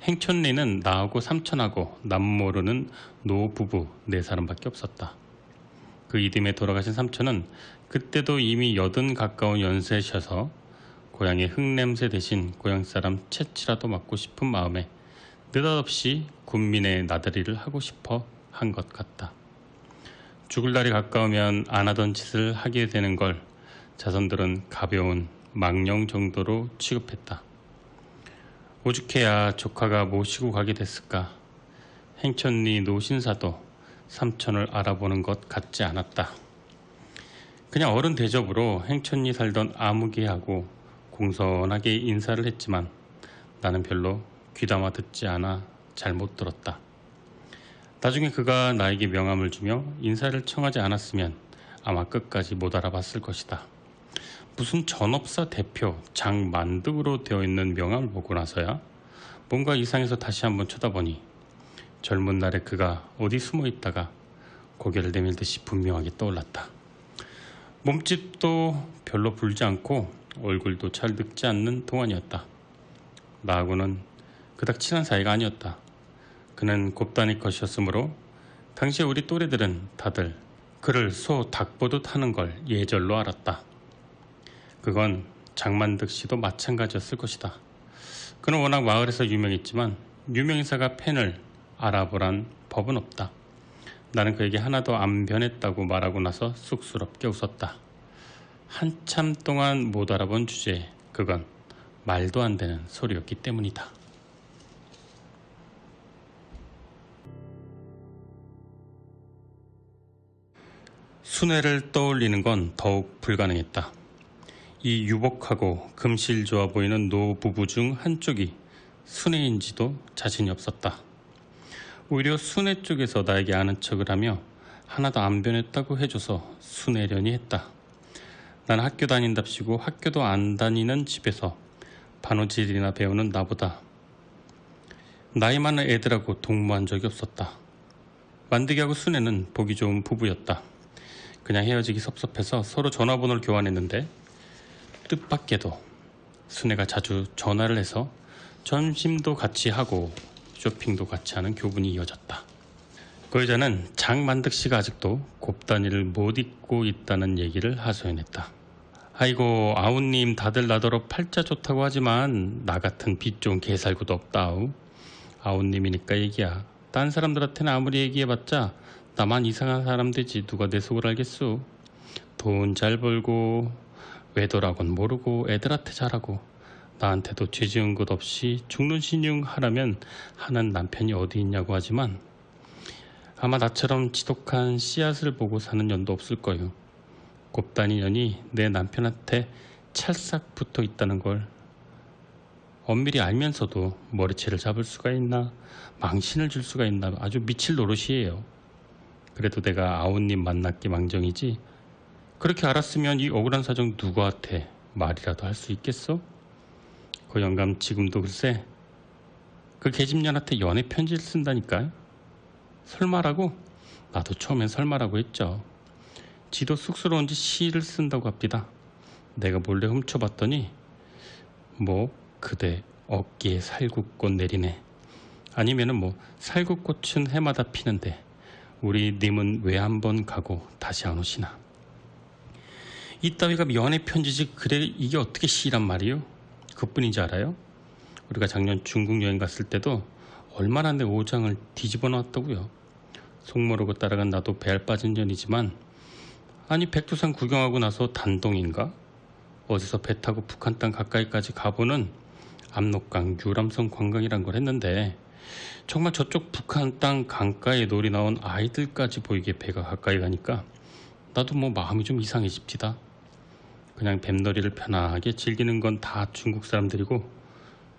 행촌리는 나하고 삼촌하고 남 모르는 노부부 4사람밖에 없었다. 그 이듬해 돌아가신 삼촌은 그때도 이미 80 가까운 연세셔서 고향의 흙냄새 대신 고향사람 채취라도 맡고 싶은 마음에 느닷없이 군민의 나들이를 하고 싶어 한 것 같다. 죽을 날이 가까우면 안 하던 짓을 하게 되는 걸 자손들은 가벼운 망령 정도로 취급했다. 오죽해야 조카가 모시고 가게 됐을까. 행천리 노신사도 삼촌을 알아보는 것 같지 않았다. 그냥 어른 대접으로 행천리 살던 아무개하고 공손하게 인사를 했지만 나는 별로 귀담아 듣지 않아 잘못 들었다. 나중에 그가 나에게 명함을 주며 인사를 청하지 않았으면 아마 끝까지 못 알아봤을 것이다. 무슨 전업사 대표 장만득으로 되어 있는 명함을 보고 나서야 뭔가 이상해서 다시 한번 쳐다보니 젊은 날에 그가 어디 숨어 있다가 고개를 내밀듯이 분명하게 떠올랐다. 몸집도 별로 불지 않고 얼굴도 잘 늙지 않는 동안이었다. 나하고는 그닥 친한 사이가 아니었다. 그는 곱다니 것이었으므로 당시에 우리 또래들은 다들 그를 소 닭 보듯 하는 걸 예절로 알았다. 그건 장만득 씨도 마찬가지였을 것이다. 그는 워낙 마을에서 유명했지만 유명인사가 팬을 알아보란 법은 없다. 나는 그에게 하나도 안 변했다고 말하고 나서 쑥스럽게 웃었다. 한참 동안 못 알아본 주제에 그건 말도 안 되는 소리였기 때문이다. 순애를 떠올리는 건 더욱 불가능했다. 이 유복하고 금실 좋아 보이는 노부부 중 한쪽이 순애인지도 자신이 없었다. 오히려 순애 쪽에서 나에게 아는 척을 하며 하나도 안 변했다고 해줘서 순애려니 했다. 난 학교 다닌답시고 학교도 안 다니는 집에서 바느질이나 배우는 나보다 나이 많은 애들하고 동무한 적이 없었다. 만드기하고 순애는 보기 좋은 부부였다. 그냥 헤어지기 섭섭해서 서로 전화번호를 교환했는데 뜻밖에도 순애가 자주 전화를 해서 점심도 같이 하고 쇼핑도 같이 하는 교분이 이어졌다. 그 여자는 장만득 씨가 아직도 곱다니를 못 잊고 있다는 얘기를 하소연했다. 아이고 아우님 다들 나더러 팔자 좋다고 하지만 나 같은 빚 좋은 개살구도 없다우. 아우님이니까 얘기야. 딴 사람들한테는 아무리 얘기해봤자 나만 이상한 사람 되지 누가 내 속을 알겠소. 돈 잘 벌고 외도라곤 모르고 애들한테 잘하고 나한테도 죄 지은 것 없이 죽는 신용 하라면 하는 남편이 어디 있냐고 하지만 아마 나처럼 지독한 씨앗을 보고 사는 년도 없을 거요. 곱다니 년이 내 남편한테 찰싹 붙어 있다는 걸 엄밀히 알면서도 머리채를 잡을 수가 있나 망신을 줄 수가 있나 아주 미칠 노릇이에요. 그래도 내가 아우님 만났기 망정이지 그렇게 알았으면 이 억울한 사정 누구한테 말이라도 할 수 있겠어? 그 영감 지금도 글쎄 그 계집년한테 연애 편지를 쓴다니까요. 설마라고? 나도 처음엔 설마라고 했죠. 지도 쑥스러운지 시를 쓴다고 합디다. 내가 몰래 훔쳐봤더니 뭐 그대 어깨에 살구꽃 내리네. 아니면은 뭐 살구꽃은 해마다 피는데 우리 님은 왜 한번 가고 다시 안 오시나. 이따위가 연애 편지지 그래 이게 어떻게 시란 말이요? 그뿐인지 알아요? 우리가 작년 중국 여행 갔을 때도 얼마나 내 오장을 뒤집어 놨다고요. 속 모르고 따라간 나도 배알 빠진 년이지만 아니 백두산 구경하고 나서 단동인가? 어디서 배 타고 북한 땅 가까이까지 가보는 압록강 유람선 관광이란 걸 했는데 정말 저쪽 북한 땅 강가에 놀이 나온 아이들까지 보이게 배가 가까이 가니까 나도 뭐 마음이 좀 이상해집디다. 그냥 뱀놀이를 편하게 즐기는 건 다 중국 사람들이고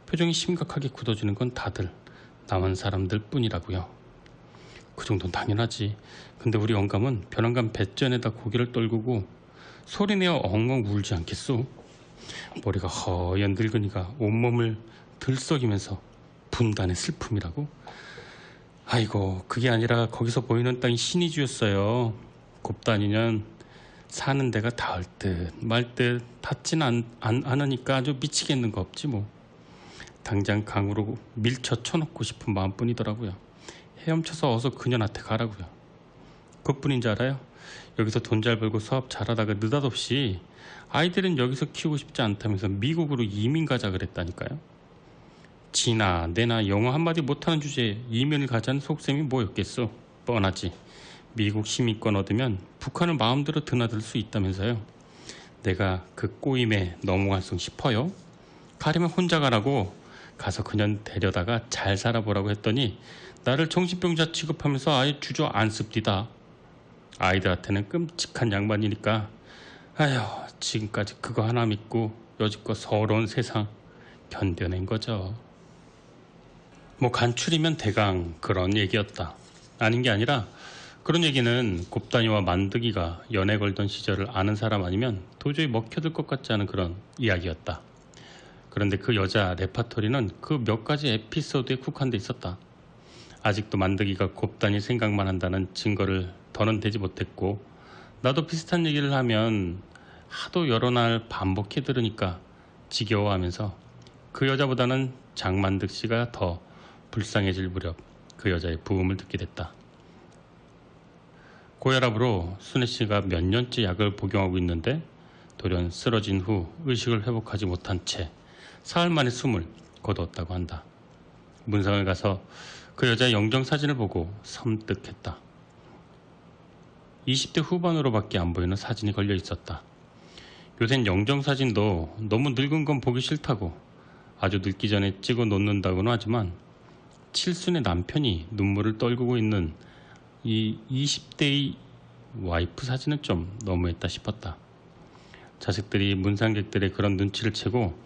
표정이 심각하게 굳어지는 건 다들 남한 사람들 뿐이라고요. 그 정도는 당연하지. 근데 우리 영감은 벼랑간 뱃전에다 고개를 떨구고 소리내어 엉엉 울지 않겠소? 머리가 허연 늙은이가 온몸을 들썩이면서 분단의 슬픔이라고? 아이고 그게 아니라 거기서 보이는 땅이 신이 주였어요. 곱다니년 사는 데가 닿을 듯 말 듯 닿진 않으니까 아주 미치겠는 거 없지 뭐. 당장 강으로 밀쳐 쳐놓고 싶은 마음뿐이더라고요. 헤엄쳐서 어서 그년한테 가라고요. 그뿐인지 알아요? 여기서 돈 잘 벌고 사업 잘하다가 느닷없이 아이들은 여기서 키우고 싶지 않다면서 미국으로 이민 가자 그랬다니까요. 지나 내나 영어 한마디 못하는 주제에 이민을 가자는 속셈이 뭐였겠어. 뻔하지. 미국 시민권 얻으면 북한을 마음대로 드나들 수 있다면서요. 내가 그 꼬임에 넘어갈성 싶어요. 가려면 혼자 가라고 가서 그년 데려다가 잘 살아보라고 했더니 나를 정신병자 취급하면서 아예 주저앉습디다. 아이들한테는 끔찍한 양반이니까 아휴 지금까지 그거 하나 믿고 여지껏 서러운 세상 견뎌낸 거죠. 뭐 간추리면 대강 그런 얘기였다. 아닌 게 아니라 그런 얘기는 곱다니와 만드기가 연애 걸던 시절을 아는 사람 아니면 도저히 먹혀들 것 같지 않은 그런 이야기였다. 그런데 그 여자 레파토리는 그 몇 가지 에피소드에 국한돼 있었다. 아직도 만드기가 곱다니 생각만 한다는 증거를 더는 대지 못했고 나도 비슷한 얘기를 하면 하도 여러 날 반복해 들으니까 지겨워하면서 그 여자보다는 장만득 씨가 더 불쌍해질 무렵 그 여자의 부음을 듣게 됐다. 고혈압으로 순애 씨가 몇 년째 약을 복용하고 있는데 돌연 쓰러진 후 의식을 회복하지 못한 채 사흘 만에 숨을 거두었다고 한다. 문상을 가서 그 여자의 영정사진을 보고 섬뜩했다. 20대 후반으로밖에 안 보이는 사진이 걸려 있었다. 요샌 영정사진도 너무 늙은 건 보기 싫다고 아주 늙기 전에 찍어 놓는다고는 하지만 칠순의 남편이 눈물을 떨구고 있는 이 20대의 와이프 사진은 좀 너무했다 싶었다. 자식들이 문상객들의 그런 눈치를 채고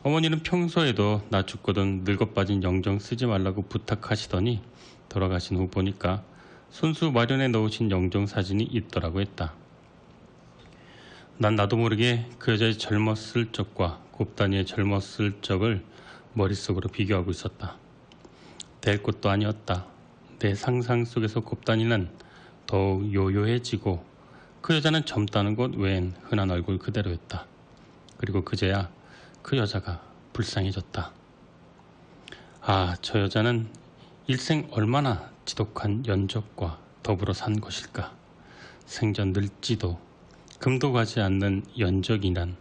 어머니는 평소에도 나 죽거든 늙어 빠진 영정 쓰지 말라고 부탁하시더니 돌아가신 후 보니까 손수 마련해 놓으신 영정 사진이 있더라고 했다. 난 나도 모르게 그 여자의 젊었을 적과 곱단이의 젊었을 적을 머릿속으로 비교하고 있었다. 될 것도 아니었다. 내 상상 속에서 곱단이는 더욱 요요해지고 그 여자는 젊다는 것 외엔 흔한 얼굴 그대로였다. 그리고 그제야 그 여자가 불쌍해졌다. 아, 저 여자는 일생 얼마나 지독한 연적과 더불어 산 것일까. 생전 늙지도 금도 가지 않는 연적이란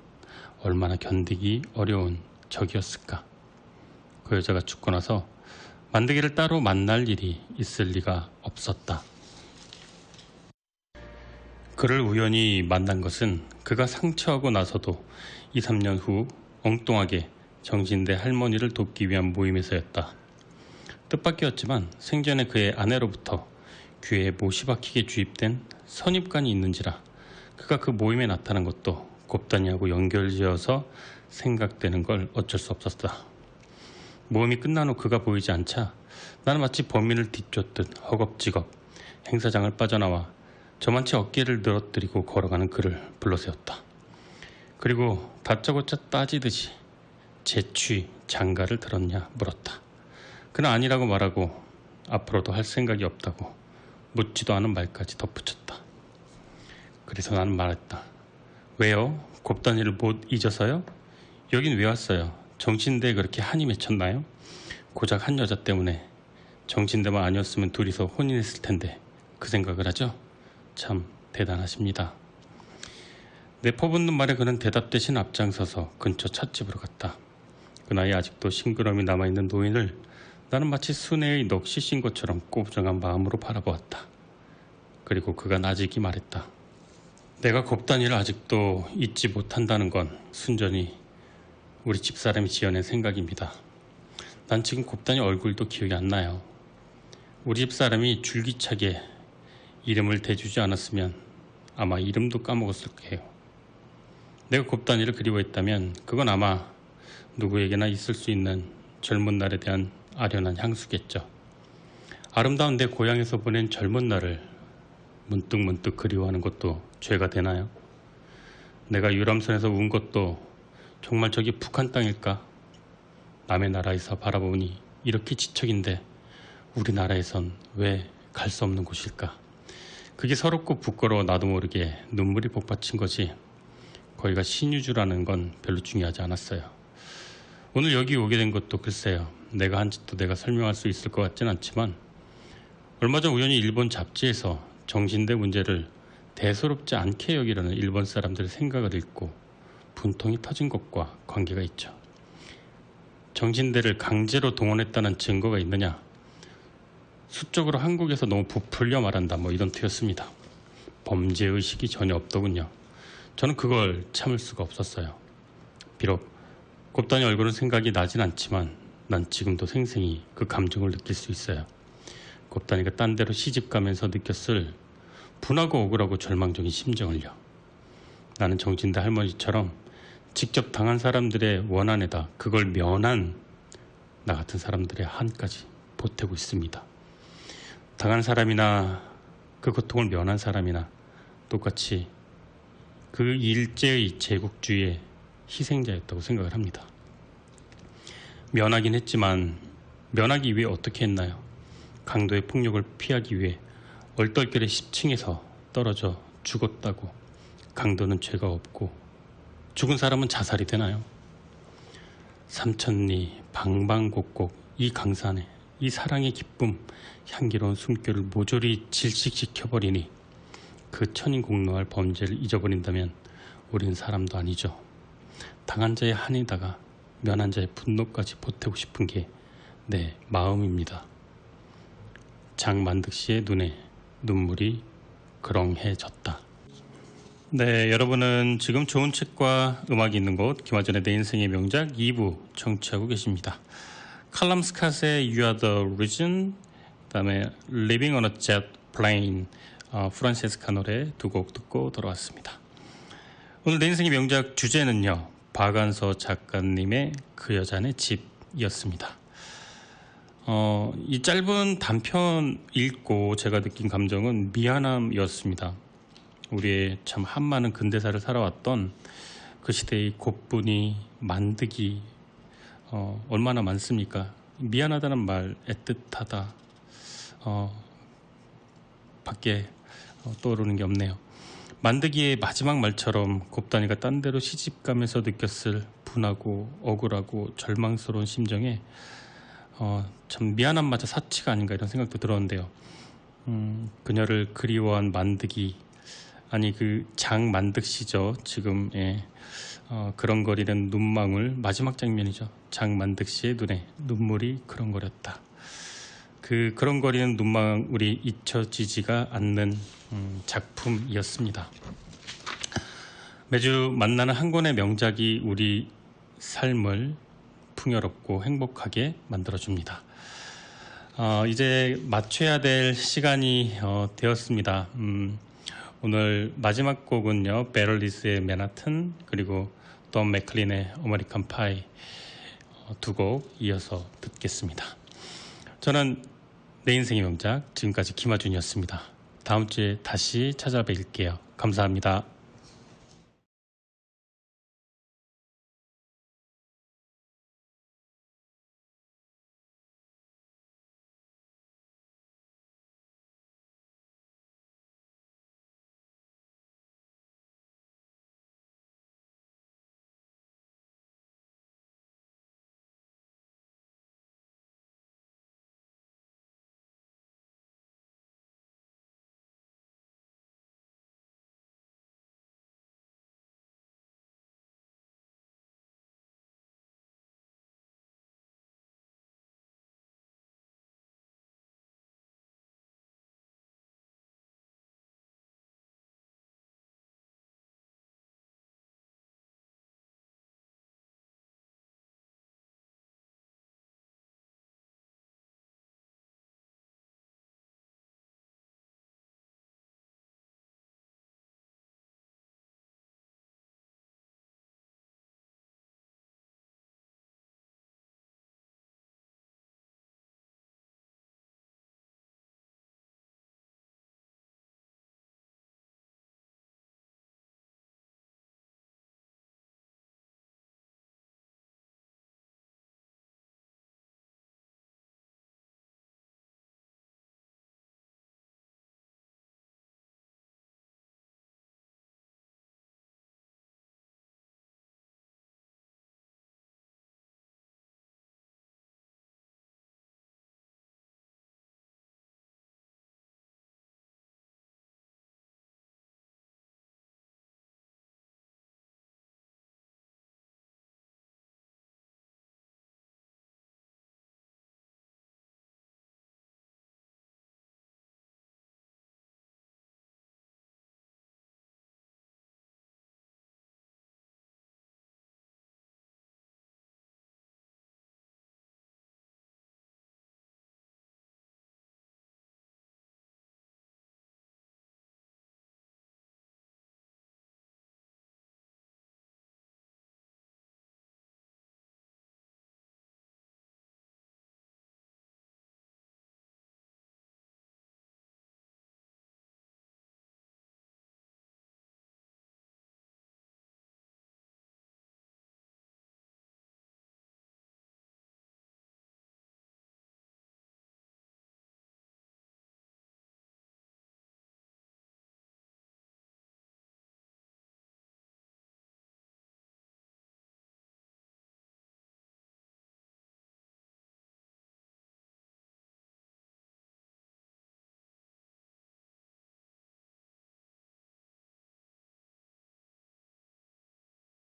얼마나 견디기 어려운 적이었을까. 그 여자가 죽고 나서 만드기를 따로 만날 일이 있을 리가 없었다. 그를 우연히 만난 것은 그가 상처하고 나서도 2, 3년 후 엉뚱하게 정신대 할머니를 돕기 위한 모임에서였다. 뜻밖이었지만 생전에 그의 아내로부터 귀에 못이 박히게 주입된 선입관이 있는지라 그가 그 모임에 나타난 것도 곱단이하고 연결지어서 생각되는 걸 어쩔 수 없었다. 모임이 끝난 후 그가 보이지 않자 나는 마치 범인을 뒤쫓듯 허겁지겁 행사장을 빠져나와 저만치 어깨를 늘어뜨리고 걸어가는 그를 불러세웠다. 그리고 다짜고짜 따지듯이 재취 장가를 들었냐 물었다. 그는 아니라고 말하고 앞으로도 할 생각이 없다고 묻지도 않은 말까지 덧붙였다. 그래서 나는 말했다. 왜요? 곱단이를 못 잊어서요? 여긴 왜 왔어요? 정신대에 그렇게 한이 맺혔나요? 고작 한 여자 때문에. 정신대만 아니었으면 둘이서 혼인했을 텐데 그 생각을 하죠? 참 대단하십니다. 내 퍼붓는 말에 그는 대답 대신 앞장서서 근처 찻집으로 갔다. 그나이 아직도 싱그러움이 남아있는 노인을 나는 마치 순애의 넋이 신 것처럼 꼬부정한 마음으로 바라보았다. 그리고 그가 나직이 말했다. 내가 곱단이를 아직도 잊지 못한다는 건 순전히 우리 집사람이 지어낸 생각입니다. 난 지금 곱단이 얼굴도 기억이 안 나요. 우리 집사람이 줄기차게 이름을 대주지 않았으면 아마 이름도 까먹었을 거예요. 내가 곱단이를 그리워했다면 그건 아마 누구에게나 있을 수 있는 젊은 날에 대한 아련한 향수겠죠. 아름다운 내 고향에서 보낸 젊은 날을 문득문득 그리워하는 것도 죄가 되나요? 내가 유람선에서 운 것도 정말 저기 북한 땅일까? 남의 나라에서 바라보니 이렇게 지척인데 우리나라에선 왜 갈 수 없는 곳일까? 그게 서럽고 부끄러워 나도 모르게 눈물이 복받친 거지 거기가 신유주라는 건 별로 중요하지 않았어요. 오늘 여기 오게 된 것도 글쎄요. 내가 한 짓도 내가 설명할 수 있을 것 같진 않지만 얼마 전 우연히 일본 잡지에서 정신대 문제를 대수롭지 않게 여기려는 일본 사람들의 생각을 읽고 분통이 터진 것과 관계가 있죠. 정신대를 강제로 동원했다는 증거가 있느냐? 수적으로 한국에서 너무 부풀려 말한다 이런 투였습니다. 범죄의식이 전혀 없더군요. 저는 그걸 참을 수가 없었어요. 비록 곱단이 얼굴은 생각이 나진 않지만 난 지금도 생생히 그 감정을 느낄 수 있어요. 곱단이가 딴 데로 시집가면서 느꼈을 분하고 억울하고 절망적인 심정을요. 나는 정신대 할머니처럼 직접 당한 사람들의 원한에다 그걸 면한 나 같은 사람들의 한까지 보태고 있습니다. 당한 사람이나 그 고통을 면한 사람이나 똑같이 그 일제의 제국주의의 희생자였다고 생각을 합니다. 면하긴 했지만 면하기 위해 어떻게 했나요? 강도의 폭력을 피하기 위해 얼떨결에 10층에서 떨어져 죽었다고 강도는 죄가 없고 죽은 사람은 자살이 되나요? 삼천리 방방곡곡 이 강산에 이 사랑의 기쁨 향기로운 숨결을 모조리 질식시켜버리니 그 천인공노할 범죄를 잊어버린다면 우린 사람도 아니죠. 당한 자의 한에다가 면한 자의 분노까지 보태고 싶은 게 내 마음입니다. 장만득 씨의 눈에 눈물이 그렁해졌다. 네, 여러분은 지금 좋은 책과 음악이 있는 곳 김하준의 내 인생의 명작 2부 청취하고 계십니다. 칼럼 스캇의 You Are The Reason, 그 다음에 Living on a Jet Plane, 프란체스카 노래 두 곡 듣고 돌아왔습니다. 오늘 내 인생의 명작 주제는요, 박안서 작가님의 그 여자네 집이었습니다. 이 짧은 단편 읽고 제가 느낀 감정은 미안함이었습니다. 우리의 참 한많은 근대사를 살아왔던 그 시대의 곱분이, 만득이 얼마나 많습니까? 미안하다는 말, 애틋하다 밖에 떠오르는 게 없네요. 만득이의 마지막 말처럼 곱단이가 딴 데로 시집가면서 느꼈을 분하고 억울하고 절망스러운 심정에 참 미안함마저 사치가 아닌가 이런 생각도 들었는데요. 그녀를 그리워한 만득이, 아니 그 장만득씨죠. 지금 그렁거리는 눈망울, 마지막 장면이죠. 장만득씨의 눈에 눈물이 그렁거렸다. 그 그렁거리는 눈망울이 잊혀지지가 않는 작품이었습니다. 매주 만나는 한 권의 명작이 우리 삶을 풍요롭고 행복하게 만들어줍니다. 이제 맞춰야 될 시간이 되었습니다. 오늘 마지막 곡은요, 베럴리스의 맨하튼, 그리고 돈 맥클린의 아메리칸 파이 두 곡 이어서 듣겠습니다. 저는 내 인생의 명작, 지금까지 김하준이었습니다. 다음 주에 다시 찾아뵐게요. 감사합니다.